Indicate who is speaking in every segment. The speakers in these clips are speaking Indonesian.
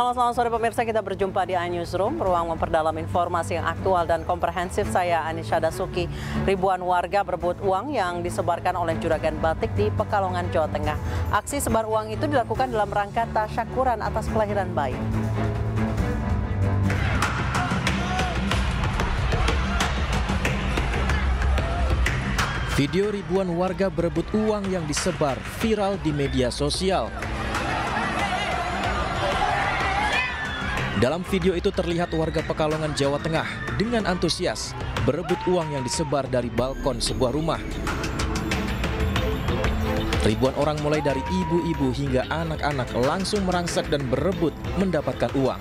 Speaker 1: Halo, selamat sore pemirsa, kita berjumpa di iNewsroom, ruang memperdalam informasi yang aktual dan komprehensif. Saya Anisha Dasuki. Ribuan warga berebut uang yang disebarkan oleh Juragan Batik di Pekalongan, Jawa Tengah. Aksi sebar uang itu dilakukan dalam rangka tasyakuran atas kelahiran bayi.
Speaker 2: Video ribuan warga berebut uang yang disebar viral di media sosial. Dalam video itu terlihat warga Pekalongan, Jawa Tengah dengan antusias berebut uang yang disebar dari balkon sebuah rumah. Ribuan orang mulai dari ibu-ibu hingga anak-anak langsung merangsek dan berebut mendapatkan uang.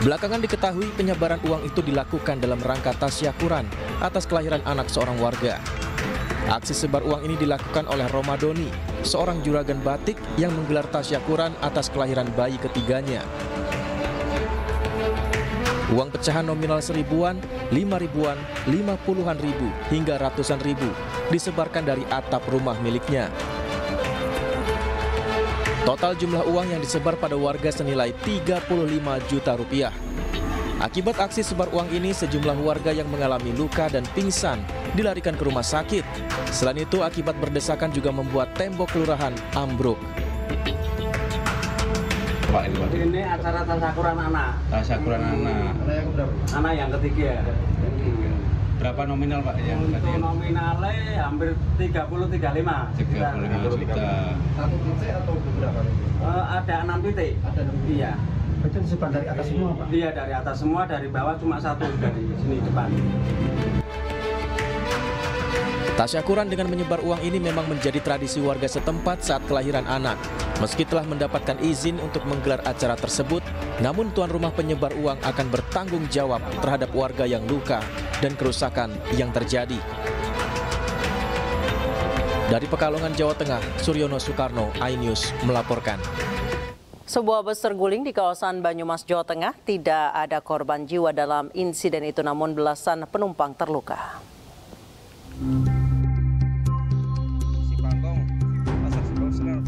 Speaker 2: Belakangan diketahui penyebaran uang itu dilakukan dalam rangka tasyakuran atas kelahiran anak seorang warga. Aksi sebar uang ini dilakukan oleh Romadoni, seorang juragan batik yang menggelar tasyakuran atas kelahiran bayi ketiganya. Uang pecahan nominal seribuan, 5 ribuan, 50-an ribu, hingga ratusan ribu disebarkan dari atap rumah miliknya. Total jumlah uang yang disebar pada warga senilai 35 juta rupiah. Akibat aksi sebar uang ini, sejumlah warga yang mengalami luka dan pingsan dilarikan ke rumah sakit. Selain itu, akibat berdesakan juga membuat tembok kelurahan ambruk.
Speaker 3: Pak, ini acara tasyakuran anak.
Speaker 4: Tasyakuran anak.
Speaker 3: Anak yang ketiga.
Speaker 4: Berapa nominal Pak yang
Speaker 3: Untuk
Speaker 4: tadi?
Speaker 3: nominalnya hampir 30-35
Speaker 4: 35 juta.
Speaker 5: Satu titik atau beberapa?
Speaker 3: Ada 6 titik.
Speaker 5: Ada 6 titik.
Speaker 3: Iya.
Speaker 5: Itu disebar dari atas semua, Pak?
Speaker 3: Iya, dari atas semua, dari bawah cuma satu dari sini depan.
Speaker 2: Tasyakuran dengan menyebar uang ini memang menjadi tradisi warga setempat saat kelahiran anak. Meski telah mendapatkan izin untuk menggelar acara tersebut, namun tuan rumah penyebar uang akan bertanggung jawab terhadap warga yang luka dan kerusakan yang terjadi. Dari Pekalongan, Jawa Tengah, Suryono Soekarno, iNews melaporkan.
Speaker 1: Sebuah bus terguling di kawasan Banyumas, Jawa Tengah. Tidak ada korban jiwa dalam insiden itu, namun belasan penumpang terluka.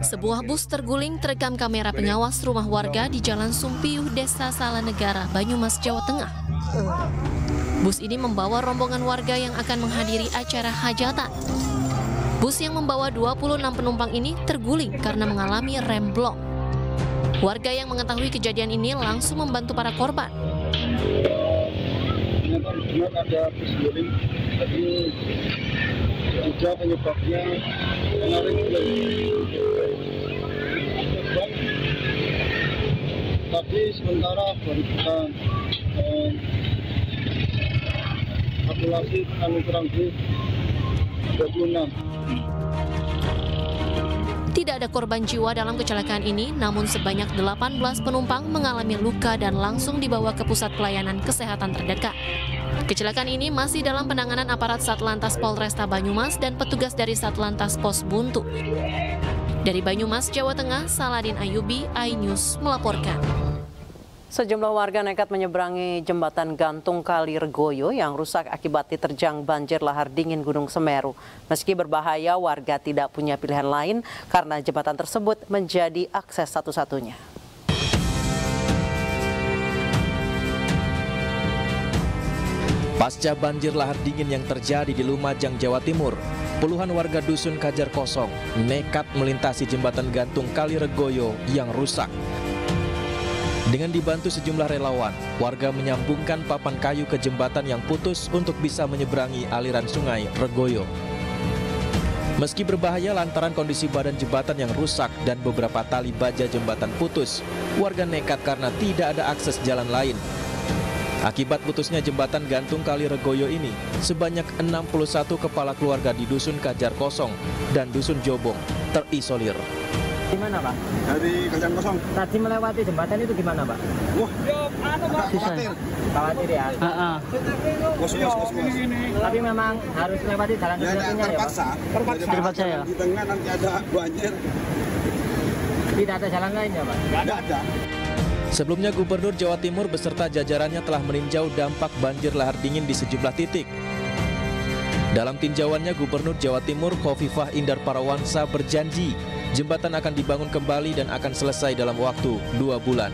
Speaker 6: Sebuah bus terguling terekam kamera pengawas rumah warga di Jalan Sumpiyuh, Desa Salanegara, Banyumas, Jawa Tengah. Bus ini membawa rombongan warga yang akan menghadiri acara hajatan. Bus yang membawa 26 penumpang ini terguling karena mengalami remblong. Warga yang mengetahui kejadian ini langsung membantu para korban.
Speaker 5: Benar ada bus guling, tapi juga penyebabnya kemarin tapi sementara baru kita kalkulasi kurang lebih 26.
Speaker 6: Tidak ada korban jiwa dalam kecelakaan ini, namun sebanyak 18 penumpang mengalami luka dan langsung dibawa ke pusat pelayanan kesehatan terdekat. Kecelakaan ini masih dalam penanganan aparat Satlantas Polresta Banyumas dan petugas dari Satlantas Pos Buntu. Dari Banyumas, Jawa Tengah, Saladin Ayubi, iNews melaporkan.
Speaker 1: Sejumlah warga nekat menyeberangi jembatan gantung Kali Regoyo yang rusak akibat diterjang banjir lahar dingin Gunung Semeru. Meski berbahaya, warga tidak punya pilihan lain karena jembatan tersebut menjadi akses satu-satunya.
Speaker 2: Pasca banjir lahar dingin yang terjadi di Lumajang, Jawa Timur, puluhan warga dusun Kajar Kosong nekat melintasi jembatan gantung Kali Regoyo yang rusak. Dengan dibantu sejumlah relawan, warga menyambungkan papan kayu ke jembatan yang putus untuk bisa menyeberangi aliran sungai Regoyo. Meski berbahaya lantaran kondisi badan jembatan yang rusak dan beberapa tali baja jembatan putus, warga nekat karena tidak ada akses jalan lain. Akibat putusnya jembatan gantung Kali Regoyo ini, sebanyak 61 kepala keluarga di Dusun Kajar Kosong dan Dusun Jobong terisolir.
Speaker 5: Gimana, Pak?
Speaker 7: Dari Kajar Kosong.
Speaker 5: Tadi melewati jembatan itu gimana, Pak?
Speaker 7: Wah, khawatir.
Speaker 5: Khawatir ya?
Speaker 7: Kos.
Speaker 5: Tapi memang harus melewati jalan
Speaker 7: Ya,
Speaker 5: satu-satunya ya, Pak?
Speaker 7: terpaksa ya. Di tengah nanti ada banjir.
Speaker 5: Tidak ada jalan lain ya, Pak?
Speaker 7: Nggak ada.
Speaker 2: Sebelumnya Gubernur Jawa Timur beserta jajarannya telah meninjau dampak banjir lahar dingin di sejumlah titik. Dalam tinjauannya, Gubernur Jawa Timur Khofifah Indar Parawansa berjanji jembatan akan dibangun kembali dan akan selesai dalam waktu 2 bulan.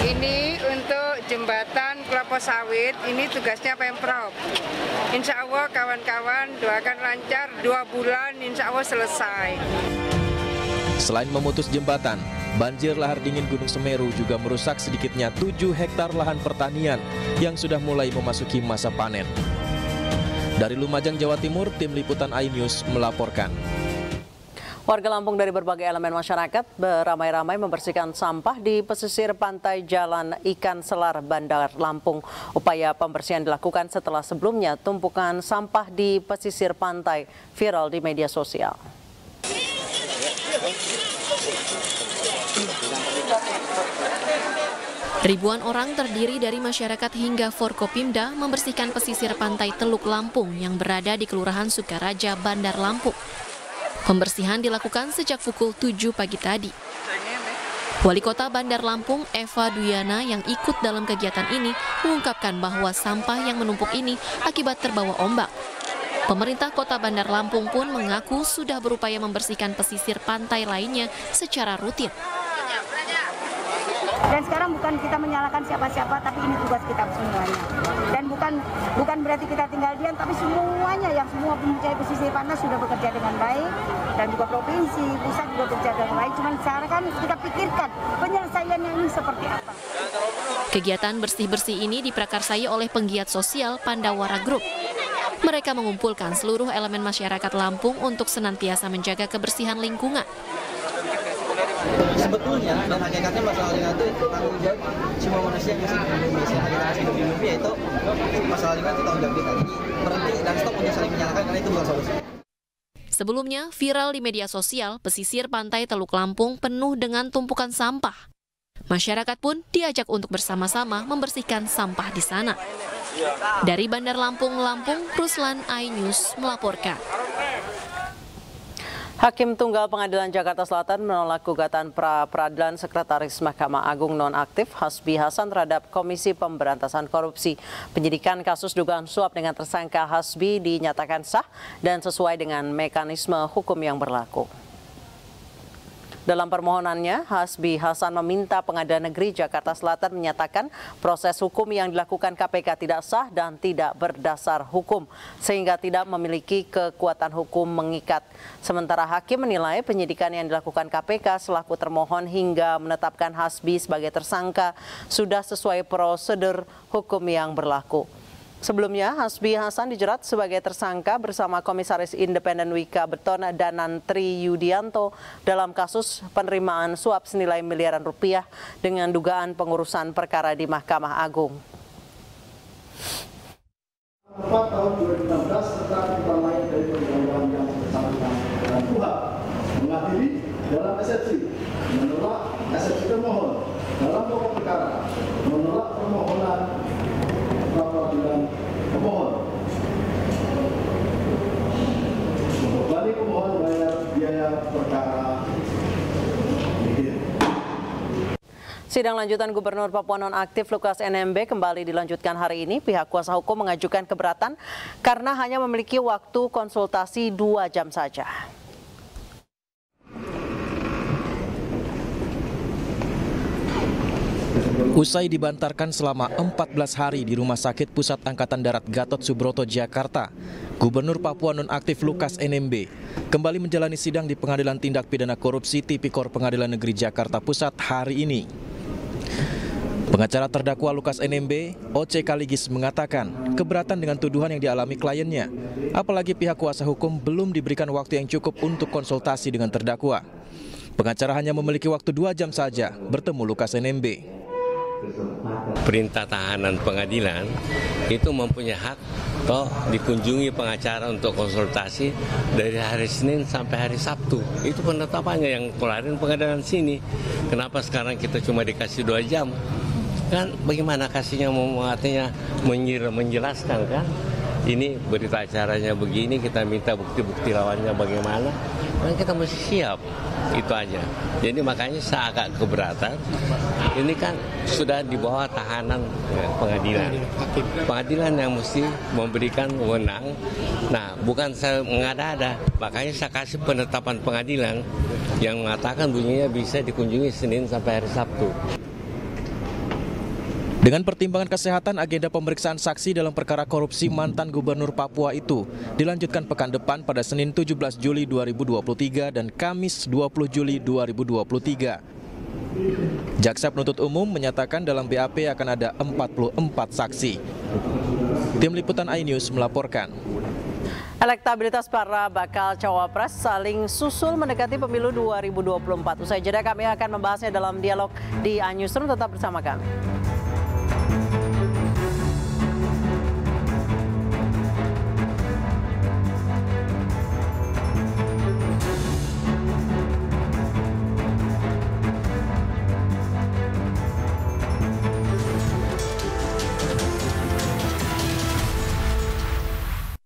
Speaker 8: Ini untuk jembatan Kelapa Sawit, ini tugasnya Pemprov. Insya Allah kawan-kawan doakan lancar, 2 bulan insya Allah selesai.
Speaker 2: Selain memutus jembatan, banjir lahar dingin Gunung Semeru juga merusak sedikitnya 7 hektar lahan pertanian yang sudah mulai memasuki masa panen. Dari Lumajang, Jawa Timur, tim liputan iNews melaporkan.
Speaker 1: Warga Lampung dari berbagai elemen masyarakat beramai-ramai membersihkan sampah di pesisir pantai Jalan Ikan Selar, Bandar Lampung. Upaya pembersihan dilakukan setelah sebelumnya tumpukan sampah di pesisir pantai viral di media sosial.
Speaker 6: Ribuan orang terdiri dari masyarakat hingga Forkopimda membersihkan pesisir pantai Teluk Lampung yang berada di Kelurahan Sukaraja, Bandar Lampung. Pembersihan dilakukan sejak pukul 7 pagi tadi. Wali Kota Bandar Lampung, Eva Duyana, yang ikut dalam kegiatan ini mengungkapkan bahwa sampah yang menumpuk ini akibat terbawa ombak. Pemerintah Kota Bandar Lampung pun mengaku sudah berupaya membersihkan pesisir pantai lainnya secara rutin.
Speaker 9: Dan sekarang bukan kita menyalahkan siapa-siapa, tapi ini tugas kita semuanya. Dan bukan berarti kita tinggal diam, tapi semuanya yang semua mempunyai pesisir pantai sudah bekerja dengan baik, dan juga provinsi, pusat juga bekerja dengan baik. Cuman sekarang kan kita pikirkan penyelesaiannya ini seperti apa.
Speaker 6: Kegiatan bersih-bersih ini diprakarsai oleh penggiat sosial Pandawara Group. Mereka mengumpulkan seluruh elemen masyarakat Lampung untuk senantiasa menjaga kebersihan lingkungan.
Speaker 10: Sebetulnya dan hakikatnya masalah lingkungan itu tanggung jawab semua manusia yang hidup di bumi. Kita masih hidup di bumi, yaitu masalah lingkungan itu tanggung jawab kita. Jadi berhenti dan stop untuk saling menyalahkan, karena itu bukan solusi.
Speaker 6: Sebelumnya viral di media sosial, pesisir pantai Teluk Lampung penuh dengan tumpukan sampah. Masyarakat pun diajak untuk bersama-sama membersihkan sampah di sana. Dari Bandar Lampung, Ruslan, iNews melaporkan.
Speaker 1: Hakim Tunggal Pengadilan Jakarta Selatan menolak gugatan pra-peradilan Sekretaris Mahkamah Agung nonaktif Hasbi Hasan terhadap Komisi Pemberantasan Korupsi. Penyidikan kasus dugaan suap dengan tersangka Hasbi dinyatakan sah dan sesuai dengan mekanisme hukum yang berlaku. Dalam permohonannya, Hasbi Hasan meminta Pengadilan Negeri Jakarta Selatan menyatakan proses hukum yang dilakukan KPK tidak sah dan tidak berdasar hukum, sehingga tidak memiliki kekuatan hukum mengikat. Sementara hakim menilai penyidikan yang dilakukan KPK selaku termohon hingga menetapkan Hasbi sebagai tersangka sudah sesuai prosedur hukum yang berlaku. Sebelumnya, Hasbi Hasan dijerat sebagai tersangka bersama Komisaris Independen Wika Beton Danantri Yudianto dalam kasus penerimaan suap senilai miliaran rupiah dengan dugaan pengurusan perkara di Mahkamah Agung.
Speaker 11: 4 tahun 2016 tentang ketentuan lain dari perundang-undangan yang bersangkutan dan Tuhan mengadili dalam eksepsi menolak eksepsi termohon dalam pokok perkara, menolak permohonan pra-peradilan pemohon, membebani pemohon bayar biaya perkara.
Speaker 1: Sidang lanjutan Gubernur Papua nonaktif Lukas NMB kembali dilanjutkan hari ini. Pihak kuasa hukum mengajukan keberatan karena hanya memiliki waktu konsultasi 2 jam saja.
Speaker 2: Usai dibantarkan selama 14 hari di Rumah Sakit Pusat Angkatan Darat Gatot Subroto, Jakarta, Gubernur Papua nonaktif Lukas NMB kembali menjalani sidang di Pengadilan Tindak Pidana Korupsi Tipikor Pengadilan Negeri Jakarta Pusat hari ini. Pengacara terdakwa Lukas NMB, Oce Kaligis, mengatakan keberatan dengan tuduhan yang dialami kliennya, apalagi pihak kuasa hukum belum diberikan waktu yang cukup untuk konsultasi dengan terdakwa. Pengacara hanya memiliki waktu 2 jam saja bertemu Lukas NMB.
Speaker 12: Perintah tahanan pengadilan itu mempunyai hak toh dikunjungi pengacara untuk konsultasi dari hari Senin sampai hari Sabtu. Itu penetapannya yang kemarin pengadilan sini. Kenapa sekarang kita cuma dikasih 2 jam? Kan bagaimana kasihnya, artinya menjelaskan kan? ini berita acaranya begini, kita minta bukti-bukti lawannya bagaimana, dan kita mesti siap, itu aja. Jadi makanya saya agak keberatan, ini kan sudah di bawah tahanan pengadilan. Pengadilan yang mesti memberikan wewenang, nah bukan saya mengada-ada, makanya saya kasih penetapan pengadilan yang mengatakan bunyinya bisa dikunjungi Senin sampai hari Sabtu.
Speaker 2: Dengan pertimbangan kesehatan, agenda pemeriksaan saksi dalam perkara korupsi mantan Gubernur Papua itu dilanjutkan pekan depan pada Senin 17 Juli 2023 dan Kamis 20 Juli 2023. Jaksa penuntut umum menyatakan dalam BAP akan ada 44 saksi. Tim Liputan iNews melaporkan.
Speaker 1: Elektabilitas para bakal cawapres saling susul mendekati pemilu 2024. Usai jeda kami akan membahasnya dalam dialog di iNewsroom, tetap bersama kami.